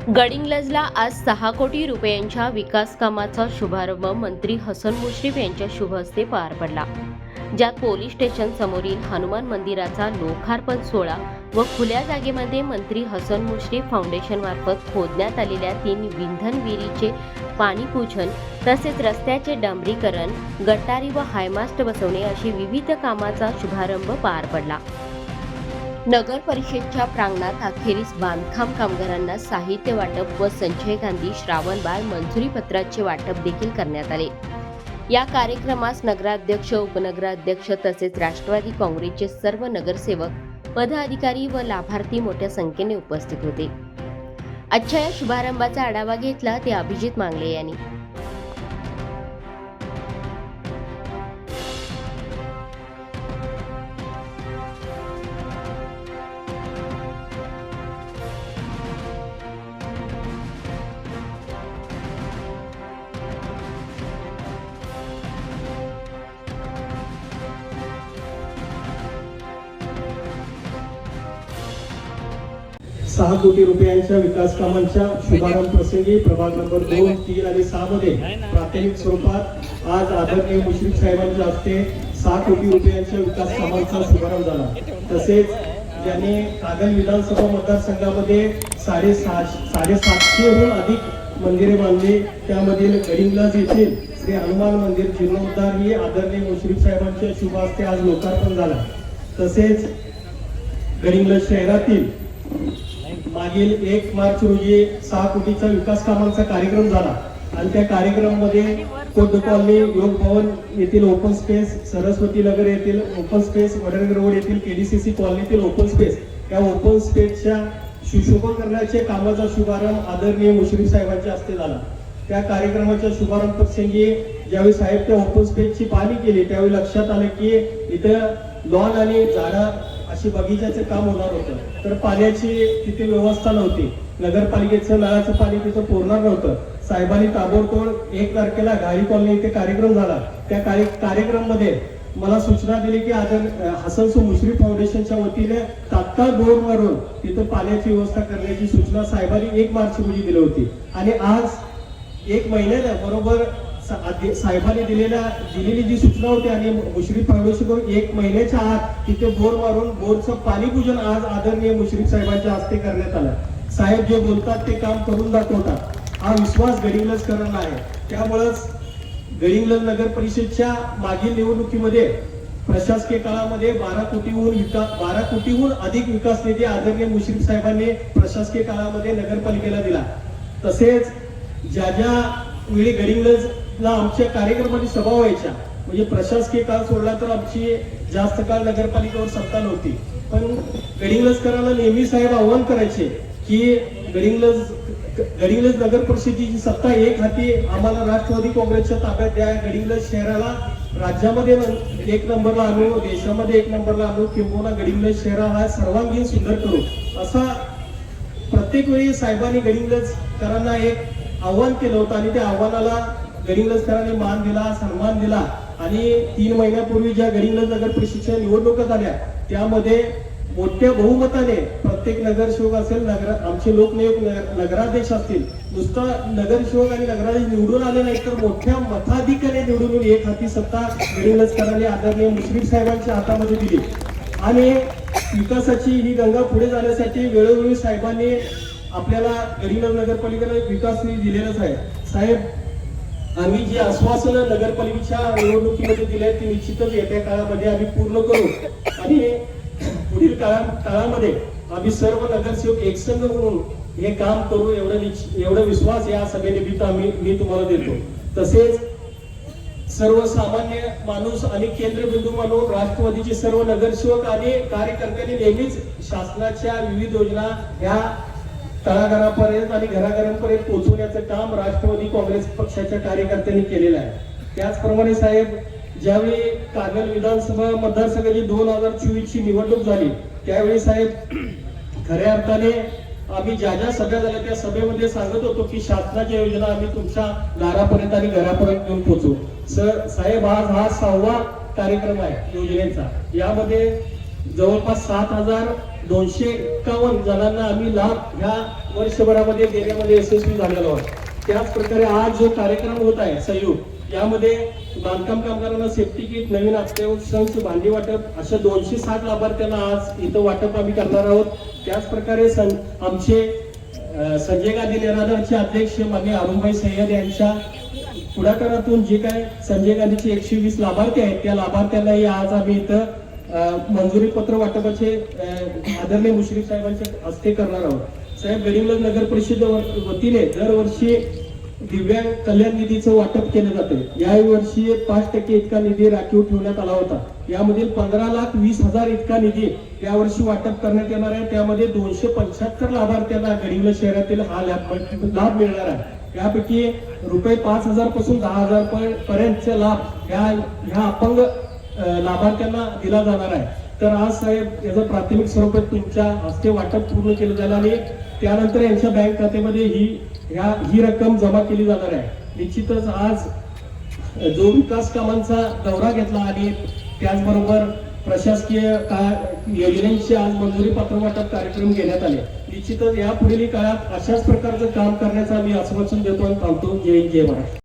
गडिंग्लजला आज 6 कोटी रुपयांच्या विकास कामाचा शुभारंभ मंत्री हसन मुश्रीफ यांच्या शुभ हस्ते पार पडला, ज्यात पोलीस स्टेशन समोरील हनुमान मंदिराचा लोकार्पण सोहळा व खुल्या जागेमध्ये मंत्री हसन मुश्रीफ फाउंडेशन मार्फत खोदण्यात आलेल्या 3 विंधन विहिरीचे पाणीपूजन तसेच रस्त्याचे डांबरीकरण, गटारी व हायमास्ट बसवणे अशी विविध कामाचा शुभारंभ पार पडला. नगर परिषदच्या प्रांगणात अखेरीस बांधकाम कामगारांना साहित्य वाटप व संजय गांधी श्रावणबाळ मंजुरी पत्राचे वाटप देखील करण्यात आले. या कार्यक्रमास नगराध्यक्ष, उपनगराध्यक्ष तसेच राष्ट्रवादी काँग्रेसचे सर्व नगरसेवक, पदाधिकारी व लाभार्थी मोठ्या संख्येने उपस्थित होते. आजच्या या शुभारंभाचा आढावा घेतला ते अभिजित मांगले यांनी. 6 कोटी रुपयांच्या विकास कामांच्या शुभारंभ प्रसंगी प्रभाग नंबर 2, 3 आणि 6 मध्ये प्राथमिक स्वरूपात आज आदरणीय मुश्रीफ साहेबांच्या हस्ते 6 कोटी रुपयांच्या विकास कामांचा शुभारंभ झाला. तसेच ज्यांनी कागल विधानसभा मतदारसंघामध्ये 750हून अधिक मंदिरे बांधली, त्यामधील गडिंग्लज येथील श्री हनुमान मंदिर जीर्णोद्धार ही आदरणीय मुश्रीफ साहेबांच्या शुभ हस्ते आज लोकार्पण झाला. तसेच गडिंग्लज शहरातील मागील 1 मार्च रोजी 6 कोटीचा विकास कामांचा कार्यक्रम झाला आणि त्या कार्यक्रमामध्ये कोट कॉलनी, योग भवन येथील ओपन स्पेस, सरस्वती नगर येथील ओपन स्पेस, वडनगर रोड येथील केडीसीसी कॉलनीतील ओपन स्पेस, या ओपन स्पेसच्या सुशोभीकरणाचे कामाचा शुभारंभ आदरणीय मुश्रीफ साहेबांच्या हस्ते झाला. त्या कार्यक्रमाच्या शुभारंभ प्रसंगी ज्यावेळी साहेब त्या ओपन स्पेसची पाहणी केली त्यावेळी लक्षात आलं की इथं लॉन आणि झाडं अशी बगीच्याचे काम होणार होतं, तर पाण्याची तिथे व्यवस्था नव्हती. नगरपालिकेचं नळाचं पाणी तिथं पुरणार नव्हतं. साहेबांनी ताबडतोब 1 तारखेला घारी कॉलनी इथे कार्यक्रम झाला. त्या कार्यक्रम मध्ये मला सूचना दिली की हसन मुश्रीफ फाउंडेशनच्या वतीने तात्काळ बोर मारून तिथं पाण्याची व्यवस्था करण्याची सूचना साहेबांनी 1 मार्च रोजी दिली होती. आणि आज 1 महिन्याने बरोबर साहेबांनी दिलेली जी सूचना होती आणि मुश्रीफ फाउंडेशन 1 महिन्याच्या आत तिथे बोर मारून बोरचं पाणी पूजन आज आदरणीय मुश्रीफ साहेबांच्या हस्ते करण्यात आलं. साहेब जे बोलतात ते काम करून दाखवतात, हा विश्वास गडिंग्लजकरांना आहे. त्यामुळेच गडिंग्लज नगर परिषदच्या मागील निवडणुकीमध्ये प्रशासकीय काळामध्ये 12 कोटीहून अधिक विकास निधी आदरणीय मुश्रीफ साहेबांनी प्रशासकीय काळामध्ये नगरपालिकेला दिला. तसेच ज्या वेळी गडिंग्लजला आमच्या कार्यक्रमाची सभा व्हायच्या, म्हणजे प्रशासकीय काळ सोडला तर आमची जास्त काळ नगरपालिकेवर सत्ता नव्हती, पण गडिंग्लजकरांना नेहमी साहेब आव्हान करायचे की गडिंग्लज नगर परिषदेची सत्ता एक हाती आम्हाला राष्ट्रवादी काँग्रेसच्या ताब्यात द्या, गडिंग्लज शहराला राज्यामध्ये 1 नंबरला आणू, देशामध्ये 1 नंबरला आणू, किंबहुना गडिंग्लज शहर हा सर्वांगीण सुंदर करू, असा प्रत्येक वेळी साहेबांनी गडिंग्लजकरांना एक आव्हान केलं होतं. आणि त्या आव्हानाला गडिंग्लजकरांनी मान दिला, सन्मान दिला. आणि 3 महिन्यापूर्वी ज्या गडिंग्लज नगर परिषदेच्या निवडणुका झाल्या त्यामध्ये मोठ्या बहुमताने प्रत्येक नगरसेवक असेल, आमचे लोकनियुक्त नगराध्यक्ष असतील, नुसता नगरसेवक आणि नगराध्यक्ष निवडून आले नाही तर मोठ्या मताधिक्याने निवडून 1 हाती सत्ता गडिंग्लजकरांनी आदरणीय मुश्रीफ साहेबांच्या हातामध्ये दिली. आणि विकासाची ही गंगा पुढे जाण्यासाठी वेळोवेळी साहेबांनी आपल्याला गडिंग्लज नगरपालिकेला विकास निधी दिलेलाच आहे. साहेब, आम्ही जी आश्वासनं नगरपालिकेच्या निवडणुकीमध्ये दिली आहेत ती निश्चितच येत्या काळामध्ये आम्ही पूर्ण करू. आणि पुढील काळामध्ये आम्ही सर्व नगरसेवक एकसंघ म्हणून हे काम करू, एवढा विश्वास या सभेनिमित्त मी तुम्हाला देतो. तसेच सर्वसामान्य माणूस आणि केंद्रबिंदू म्हणून राष्ट्रवादीचे सर्व नगरसेवक आणि कार्यकर्त्यांनी नेहमीच शासनाच्या विविध योजना ह्या तळागाळापर्यंत आणि घराघरांपर्यंत पोहोचवण्याचं काम राष्ट्रवादी काँग्रेस पक्षाच्या कार्यकर्त्यांनी केलेलं आहे. त्याचप्रमाणे साहेब, ज्यावेळी कागल विधानसभा मतदारसंघाची 2024 ची निवडणूक झाली त्यावेळी साहेब खऱ्या अर्थाने आम्ही ज्या सभा झाल्या त्या सभेमध्ये सांगत होतो की शासनाच्या योजना आम्ही तुमच्या दारापर्यंत आणि घरापर्यंत घेऊन पोहोचू. साहेब, आज हा 6वा कार्यक्रम आहे योजनेचा. यामध्ये जवळपास 7,000 251 जणांना आम्ही लाभ ह्या वर्षभरामध्ये देण्यामध्ये यशस्वी झालेलो आहोत. त्याच प्रकारे आज जो कार्यक्रम होत आहे संयुक्त, यामध्ये बांधकाम कामगारांना सेफ्टी किट, नवीन अत्यावश्यक संच, भांडी वाटप अशा 260 लाभार्थ्यांना आज इथं वाटप आम्ही करणार आहोत. त्याच प्रकारे आमचे संजय गांधी निराधारचे अध्यक्ष माननीय अरुणभाई सय्यद यांच्या पुढाकारातून जे काय संजय गांधीचे 120 लाभार्थी आहेत, त्या लाभार्थ्यांनाही आज आम्ही इथं मंजुरी पत्र वाटपाचे आदरणीय मुश्रीफ साहेबांच्या हस्ते करणार आहोत. साहेब, गडिंग्लज नगर परिषद वतीने दरवर्षी दिव्यांग कल्याण निधीचं वाटप केलं जातं. यावर्षी 5% इतका निधी राखीव ठेवण्यात आला होता. यामधील 15,20,000 इतका निधी यावर्षी वाटप करण्यात येणार आहे. त्यामध्ये 275 लाभार्थ्यांना गडिंग्लज शहरातील हा लाभ मिळणार आहे. यापैकी रुपये 5,000 पासून 10,000 पर्यंतचा लाभ ह्या अपंग लाभार्थ्यांना दिला जाणार आहे. तर आज साहेब याचं प्राथमिक स्वरूपात तुमच्या हस्ते वाटप पूर्ण केलं जाणार आणि त्यानंतर यांच्या बँक खात्यामध्ये ही रक्कम जमा केली जाणार आहे. निश्चितच आज जो विकास कामांचा दौरा घेतला आणि त्याचबरोबर प्रशासकीय योजनांचे आज मंजुरी पत्र वाटप कार्यक्रम घेण्यात आले. निश्चितच यापुढील काळात अशाच प्रकारचं काम करण्याचं आम्ही आश्वासन देतो आणि थांबतो. जय हिंद, जय महाराष्ट्र.